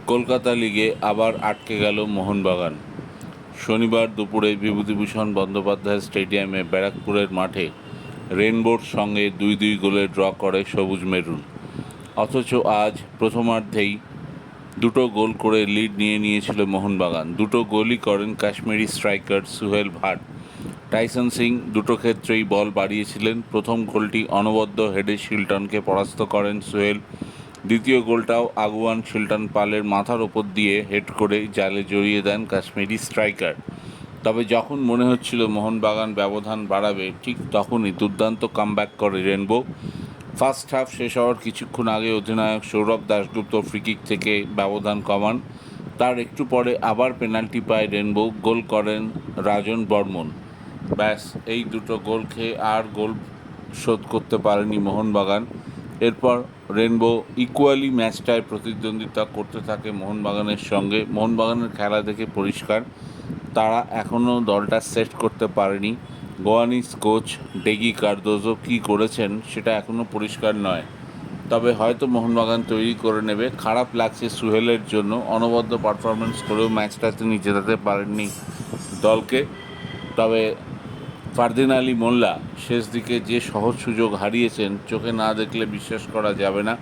কলকাতা লিগে আবার আটকে গেল মোহনবাগান। শনিবার দুপুরে বিভূতিভূষণ বন্দ্যোপাধ্যায় স্টেডিয়ামে ব্যারাকপুরের মাঠে রেনবোর সঙ্গে 2-2 গোলে ড্র করে সবুজ মেরুন। অথচ আজ প্রথমার্ধেই দুটো গোল করে লিড নিয়ে নিয়েছিল মোহনবাগান। দুটো গোলই করেন কাশ্মীরি স্ট্রাইকার সুহেল ভাট। টাইসন সিং দুটো ক্ষেত্রেই বল বাড়িয়েছিলেন। প্রথম গোলটি অনবদ্য হেডে শিল্টনকে পরাস্ত করেন সুহেল। দ্বিতীয় গোলটাও আগুয়ান শিল্টন পালের মাথার ওপর দিয়ে হেড করে জালে জড়িয়ে দেন কাশ্মীরি স্ট্রাইকার। তবে যখন মনে হচ্ছিল মোহনবাগান ব্যবধান বাড়াবে, ঠিক তখনই দুর্দান্ত কামব্যাক করে রেনবো। ফার্স্ট হাফ শেষ হওয়ার কিছুক্ষণ আগে অধিনায়ক সৌরভ দাশগুপ্ত ফ্রিকিক থেকে ব্যবধান কমান। তার একটু পরে আবার পেনাল্টি পায় রেনবো। গোল করেন রাজন বর্মন। ব্যাস, এই দুটো গোল খেয়ে আর গোল শোধ করতে পারেনি মোহনবাগান। এরপর রেনবো ইকুয়ালি ম্যাচটায় প্রতিদ্বন্দ্বিতা করতে থাকে মোহনবাগানের সঙ্গে। মোহনবাগানের খেলা দেখে পরিষ্কার তারা এখনও দলটা সেট করতে পারেনি। গোয়ানিজ কোচ ডেগি কার্দোজো কী করেছেন সেটা এখনও পরিষ্কার নয়। তবে হয়তো মোহনবাগান তৈরি করে নেবে। খারাপ লাগছে সুহেলের জন্য। অনবদ্য পারফরমেন্স করেও ম্যাচটা তিনি জেতাতে পারেননি দলকে। তবে ফারদিন আলী মোল্লা শেষ দিকে যে সহজ সুযোগ হারিয়েছেন, চোখে না দেখলে বিশ্বাস করা যাবে না।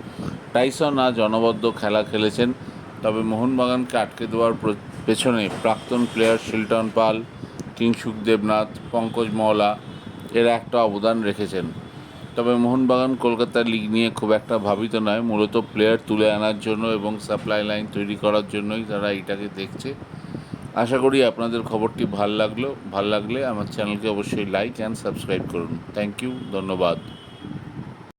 টাইসন আজ অনবদ্য খেলা খেলেছেন। তবে মোহনবাগানকে আটকে দেওয়ার পেছনে প্রাক্তন প্লেয়ার শিল্টন পাল, কিংসুক দেবনাথ, পঙ্কজ মহলা এরা একটা অবদান রেখেছেন। তবে মোহনবাগান কলকাতা লিগ নিয়ে খুব একটা ভাবিত নয়। মূলত প্লেয়ার তুলে আনার জন্য এবং সাপ্লাই লাইন তৈরি করার জন্যই তারা এটাকে দেখছে। আশা করি আপনাদের খবরটি ভাল লাগলে আমার চ্যানেলকে অবশ্যই লাইক অ্যান্ড সাবস্ক্রাইব করুন। থ্যাংক ইউ, ধন্যবাদ।